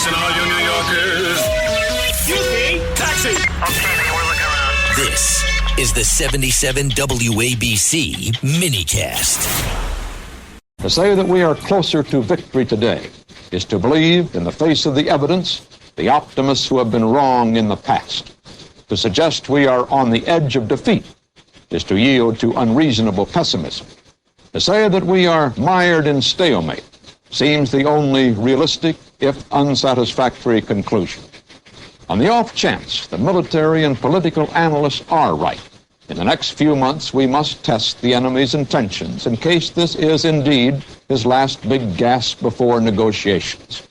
Listen, all you New Yorkers. Excuse me. Taxi. Okay, man, we're looking around. This is the 77 WABC minicast. To say that we are closer to victory today is to believe, in the face of the evidence, the optimists who have been wrong in the past. To suggest we are on the edge of defeat is to yield to unreasonable pessimism. To say that we are mired in stalemate seems the only realistic, if unsatisfactory, conclusion. On the off chance that military and political analysts are right, in the next few months we must test the enemy's intentions in case this is indeed his last big gasp before negotiations.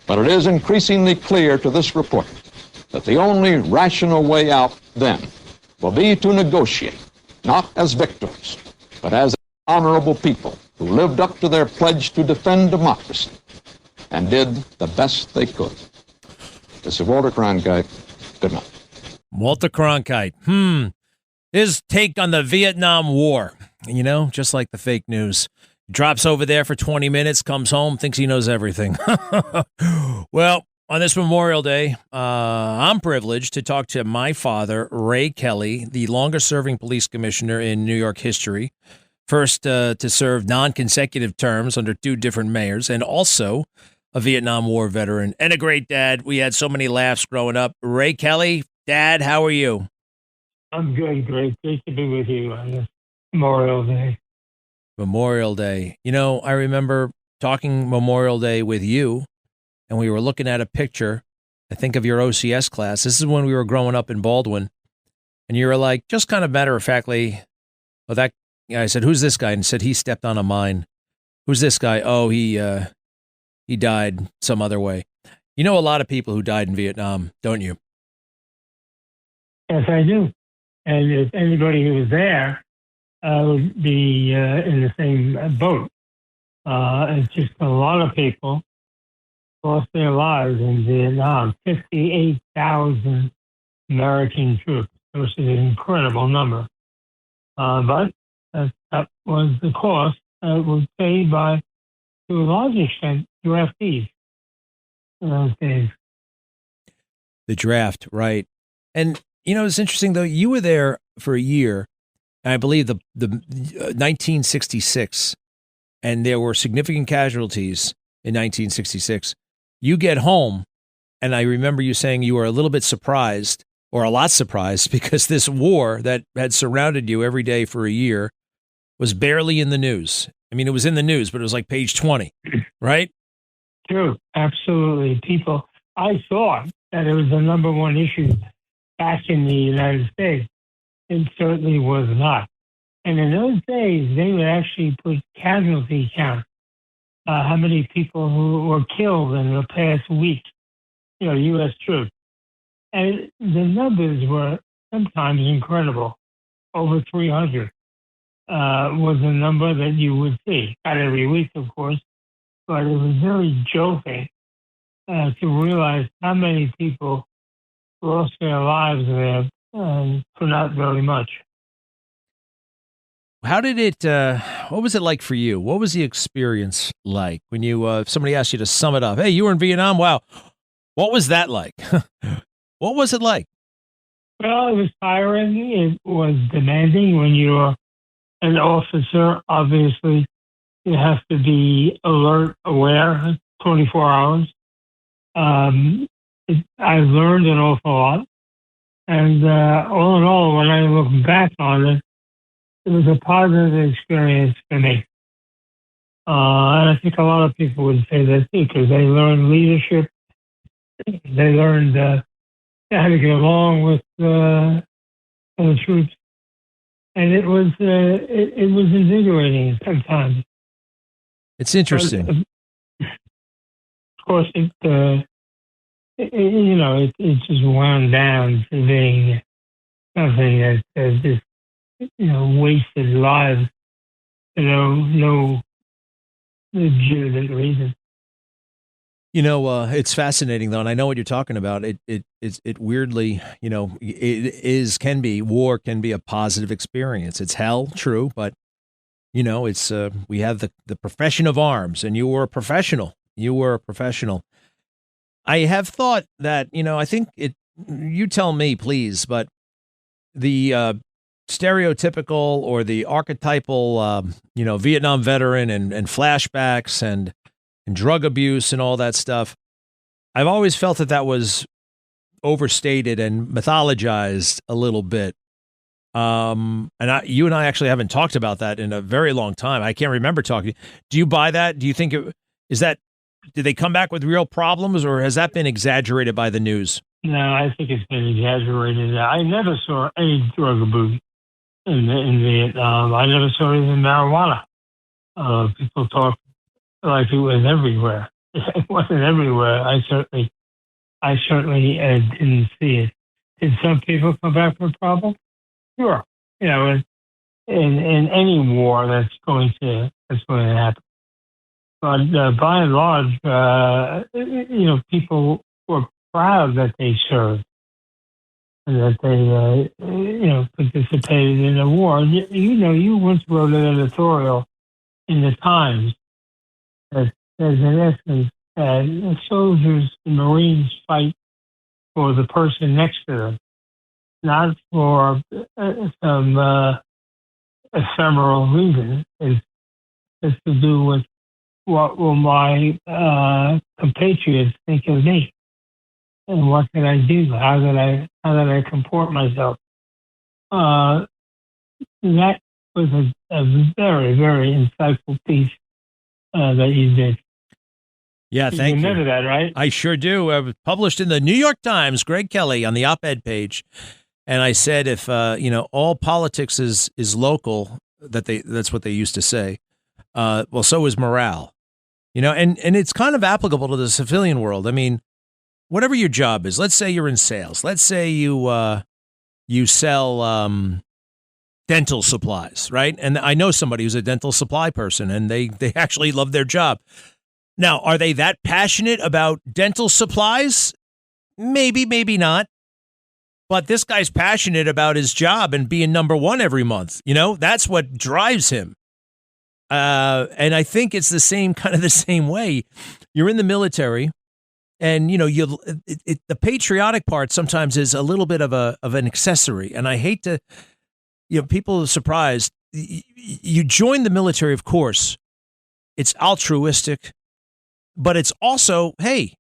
But it is increasingly clear to this report that the only rational way out then will be to negotiate, not as victors, but as honorable people who lived up to their pledge to defend democracy and did the best they could. This is Walter Cronkite. Good night. Walter Cronkite. His take on the Vietnam War. You know, just like the fake news. Drops over there for 20 minutes, comes home, thinks he knows everything. Well, on this Memorial Day, I'm privileged to talk to my father, Ray Kelly, the longest-serving police commissioner in New York history. First to serve non-consecutive terms under two different mayors, and also a Vietnam War veteran and a great dad. We had so many laughs growing up. Ray Kelly, Dad, how are you? I'm good, great. Great to be with you on this Memorial Day. Memorial Day. You know, I remember talking Memorial Day with you, and we were looking at a picture, I think, of your OCS class. This is when we were growing up in Baldwin, and you were like, just kind of matter-of-factly, oh, that. I said, who's this guy? And said, he stepped on a mine. Who's this guy? Oh, he died some other way. You know a lot of people who died in Vietnam, don't you? Yes, I do. And if anybody who was there would be in the same boat. It's just a lot of people lost their lives in Vietnam. 58,000 American troops, which is an incredible number. But that was the cost that was paid by, to a large extent, draftees in those days. The draft, right. And, you know, it's interesting, though. You were there for a year, and I believe the 1966, and there were significant casualties in 1966. You get home, and I remember you saying you were a little bit surprised, or a lot surprised, because this war that had surrounded you every day for a year was barely in the news. I mean, it was in the news, but it was like page 20, right? True, absolutely. I thought that it was the number one issue back in the United States. It certainly was not. And in those days, they would actually put casualty count, how many people who were killed in the past week, U.S. troops. And the numbers were sometimes incredible. Over 300 was a number that you would see. Not every week, of course, but it was very jolting to realize how many people lost their lives there for not very much. How did it, what was it like for you? What was the experience like when you, if somebody asked you to sum it up? Hey, you were in Vietnam? Wow. What was that like? What was it like? Well, it was tiring. It was demanding. When you're an officer, obviously, you have to be alert, aware, 24 hours. I learned an awful lot. And all in all, when I look back on it, it was a positive experience for me. And I think a lot of people would say that too, because they learned leadership. They learned how to get along with the troops. And it was invigorating sometimes. It's interesting. But, of course, it just wound down to being something that just wasted lives for no legitimate reason. It's fascinating, though, and I know what you're talking about. It weirdly, war can be a positive experience. It's hell, true, but, it's we have the profession of arms, and you were a professional. I have thought that, I think you tell me, please, but the stereotypical or the archetypal, Vietnam veteran and flashbacks and drug abuse and all that stuff, I've always felt that was overstated and mythologized a little bit. You and I actually haven't talked about that in a very long time. I can't remember talking. Do you buy that? Do you think did they come back with real problems, or has that been exaggerated by the news? No, I think it's been exaggerated. I never saw any drug abuse in Vietnam. I never saw even marijuana. People talk like it was everywhere. It wasn't everywhere. I certainly didn't see it. Did some people come back with problems? Sure. In any war, that's going to happen. But by and large, people were proud that they served and that they, participated in the war. And you once wrote an editorial in the Times that says, in essence, that soldiers and Marines fight for the person next to them, not for some ephemeral reason. It's to do with what will my compatriots think of me, and what can I do? How did I comport myself? That was a very, very insightful piece that you did. Yeah, thank you. You remember that, right? I sure do. It was published in the New York Times, Greg Kelly, on the op-ed page. And I said, if all politics is local, that's what they used to say. Well, so is morale. And it's kind of applicable to the civilian world. I mean, whatever your job is, let's say you're in sales. Let's say you sell dental supplies, right? And I know somebody who's a dental supply person, and they actually love their job. Now, are they that passionate about dental supplies? Maybe, maybe not. But this guy's passionate about his job and being number one every month. That's what drives him. And I think it's the same way. You're in the military, and the patriotic part sometimes is a little bit of an accessory. And I hate to, people are surprised. You join the military, of course. It's altruistic, but it's also, hey,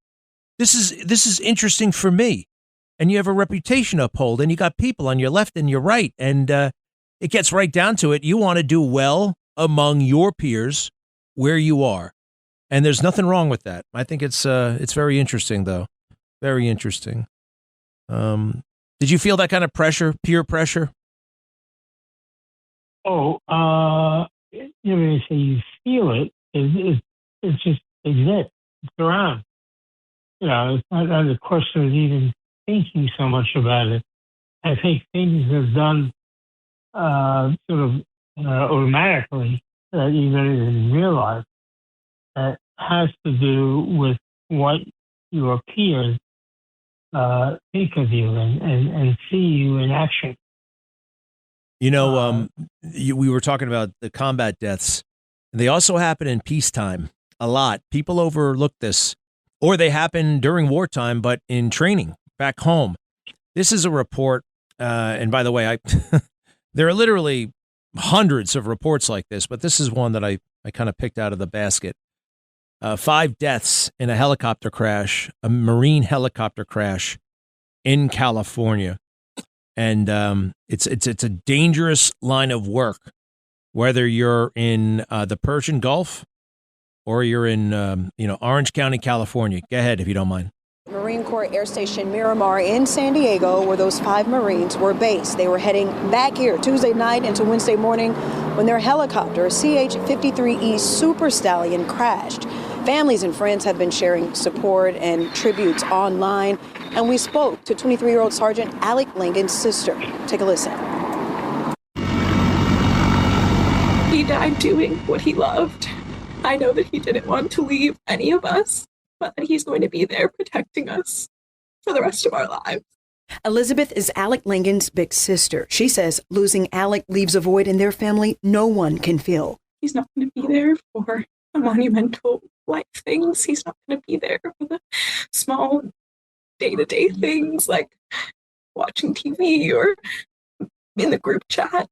this is interesting for me. And you have a reputation to uphold, and you got people on your left and your right, and it gets right down to it. You want to do well among your peers where you are, and there's nothing wrong with that. I think it's very interesting, though, very interesting. Did you feel that kind of pressure, peer pressure? Oh, you say you feel it. It just exists. It's around. It's not a question of even thinking so much about it. I think things are done sort of automatically that you don't even realize. That has to do with what your peers think of you and see you in action. We were talking about the combat deaths. They also happen in peacetime a lot. People overlook this, or they happen during wartime, but in training back home. This is a report, and by the way, there are literally hundreds of reports like this, but this is one that I kind of picked out of the basket. 5 deaths in a helicopter crash, a Marine helicopter crash in California. And it's a dangerous line of work, whether you're in the Persian Gulf or you're in Orange County, California. Go ahead if you don't mind. Marine Corps Air Station Miramar in San Diego, where those 5 Marines were based. They were heading back here Tuesday night into Wednesday morning when their helicopter, CH-53E Super Stallion, crashed. Families and friends have been sharing support and tributes online, and we spoke to 23-year-old Sergeant Alec Lincoln's sister. Take a listen. He died doing what he loved. I know that he didn't want to leave any of us, but that he's going to be there protecting us for the rest of our lives. Elizabeth is Alec Lincoln's big sister. She says losing Alec leaves a void in their family no one can fill. He's not going to be there for a monumental life things. He's not going to be there for the small day-to-day things like watching TV or in the group chat,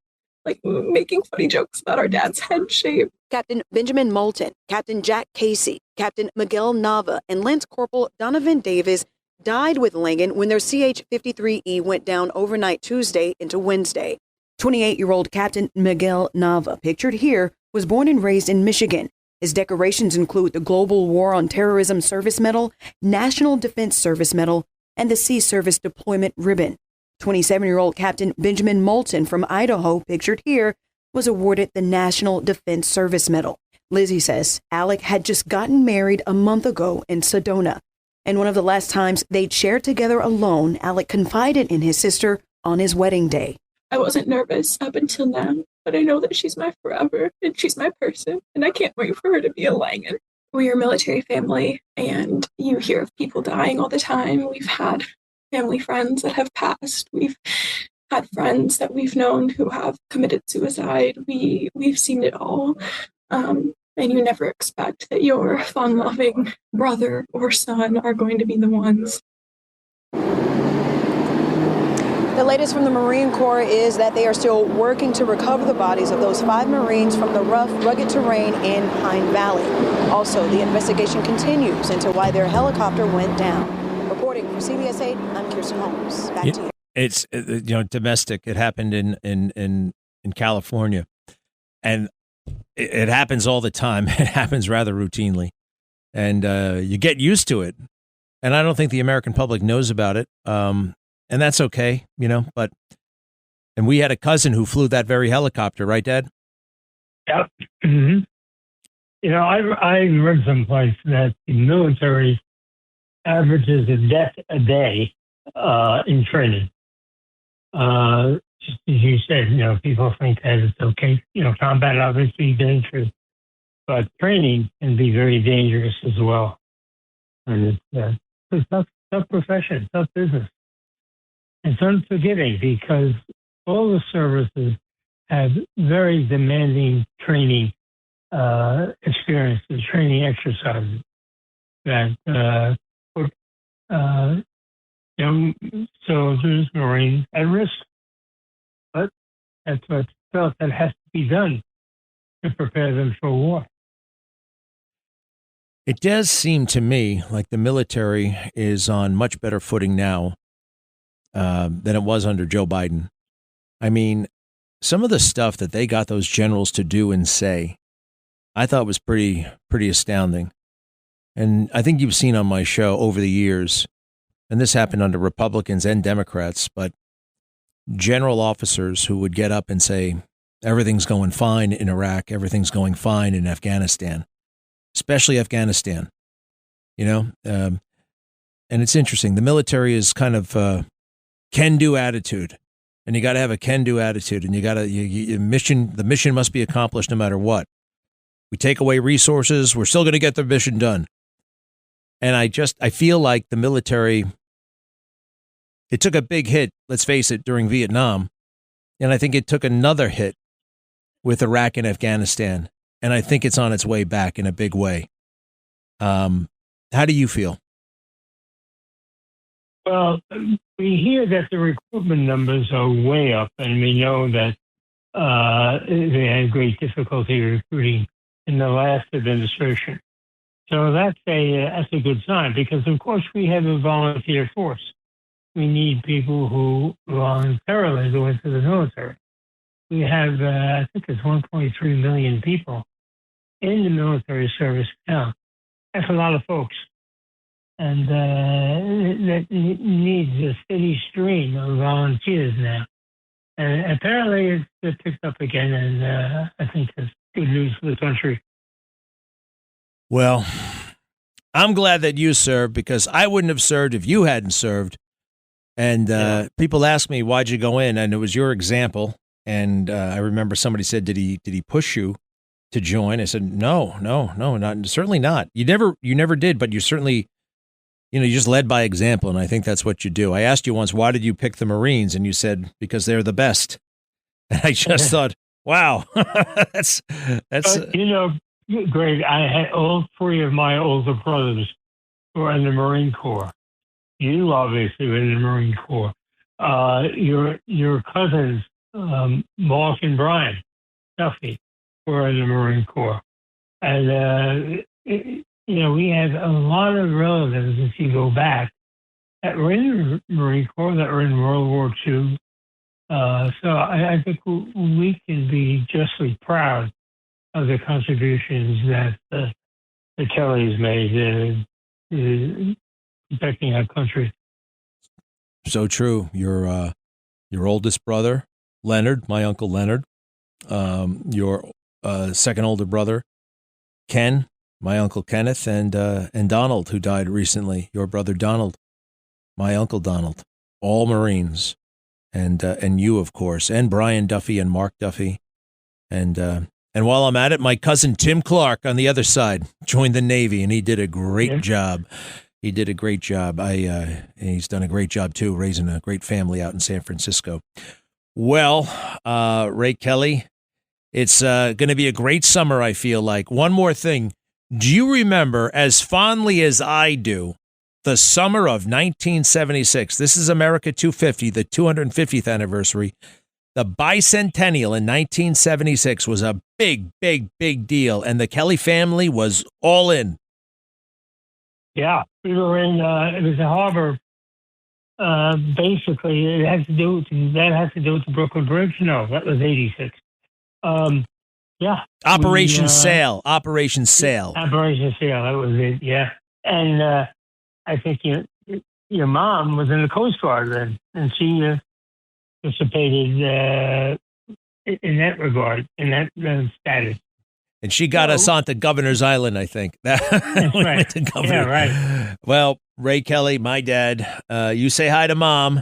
like making funny jokes about our dad's head shape. Captain Benjamin Moulton, Captain Jack Casey, Captain Miguel Nava, and Lance Corporal Donovan Davis died with Langan when their CH-53E went down overnight Tuesday into Wednesday. 28-year-old Captain Miguel Nava, pictured here, was born and raised in Michigan. His decorations include the Global War on Terrorism Service Medal, National Defense Service Medal, and the Sea Service Deployment Ribbon. 27-year-old Captain Benjamin Moulton from Idaho, pictured here, was awarded the National Defense Service Medal. Lizzie says Alec had just gotten married a month ago in Sedona, and one of the last times they'd shared together alone, Alec confided in his sister on his wedding day. I wasn't nervous up until now, but I know that she's my forever, and she's my person, and I can't wait for her to be a Langan. We are a military family, and you hear of people dying all the time. We've had family friends that have passed. We've had friends that we've known who have committed suicide. We've seen it all. And you never expect that your fun-loving brother or son are going to be the ones. The latest from the Marine Corps is that they are still working to recover the bodies of those 5 Marines from the rough, rugged terrain in Pine Valley. Also, the investigation continues into why their helicopter went down. Reporting for CBS 8, I'm Kirsten Holmes. Back to you. It's domestic. It happened in California, and it happens all the time. It happens rather routinely, and you get used to it. And I don't think the American public knows about it. And that's okay, but, and we had a cousin who flew that very helicopter, right, Dad? Yep. Mm-hmm. I read someplace that the military averages a death a day in training. Just as you said, people think that it's okay. Combat obviously dangerous, but training can be very dangerous as well. And it's a tough profession, tough business. It's unforgiving because all the services have very demanding training experiences, training exercises that put young soldiers, Marines at risk. But that's what's felt that has to be done to prepare them for war. It does seem to me like the military is on much better footing now than it was under Joe Biden. I mean, some of the stuff that they got those generals to do and say, I thought was pretty astounding. And I think you've seen on my show over the years, and this happened under Republicans and Democrats, but general officers who would get up and say, everything's going fine in Iraq, everything's going fine in Afghanistan, especially Afghanistan, and it's interesting. The military is kind of can-do attitude, and you got to have a can-do attitude, and the mission must be accomplished no matter what. We take away resources, we're still going to get the mission done. And I feel like the military, it took a big hit, let's face it, during Vietnam, and I think it took another hit with Iraq and Afghanistan, and I think it's on its way back in a big way. How do you feel? Well, we hear that the recruitment numbers are way up, and we know that they had great difficulty recruiting in the last administration. So that's a good sign because, of course, we have a volunteer force. We need people who voluntarily go into the military. We have, I think it's 1.3 million people in the military service now. That's a lot of folks. And that needs a steady stream of volunteers now. And apparently it's picked up again, and I think that's good news for the country. Well, I'm glad that you served because I wouldn't have served if you hadn't served. And people ask me, why'd you go in? And it was your example. And I remember somebody said, did he push you to join? I said, no, not certainly not. You never did, but you certainly, you just led by example. And I think that's what you do. I asked you once, why did you pick the Marines? And you said, because they're the best. And I just thought, wow, that's. Great. I had all three of my older brothers who were in the Marine Corps. You obviously were in the Marine Corps. Your cousins, Mark and Brian Duffy, were in the Marine Corps. And, we had a lot of relatives, if you go back, that were in the Marine Corps, that were in World War II. So I think we can be justly proud of the contributions that the Kellys made in protecting our country. So true. Your oldest brother, Leonard, my uncle Leonard, your second older brother, Ken, my uncle Kenneth, and Donald, who died recently. Your brother Donald, my uncle Donald, all Marines, and you, of course, and Brian Duffy and Mark Duffy, and while I'm at it, my cousin Tim Clark on the other side joined the Navy, and he did a great job. He did a great job. He's done a great job too, raising a great family out in San Francisco. Well, Ray Kelly, it's going to be a great summer, I feel like. One more thing. Do you remember, as fondly as I do, the summer of 1976? This is America 250, the 250th anniversary. The bicentennial in 1976 was a big, big, big deal, and the Kelly family was all in. Yeah, we were in. It was a harbor. Basically, it has to do with the Brooklyn Bridge. No, that was '86. Yeah, Operation Sail. Operation Sail. Operation Sail. That was it. Yeah, and I think your mom was in the Coast Guard then, and she participated in that regard, in that status. And she got us onto Governor's Island, I think. That's right. Yeah, right. Well, Ray Kelly, my dad, you say hi to Mom,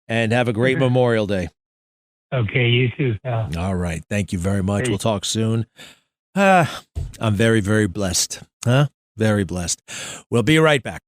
and have a great Memorial Day. Okay, you too, pal. All right. Thank you very much. We'll talk soon. I'm very, very blessed. Very blessed. We'll be right back.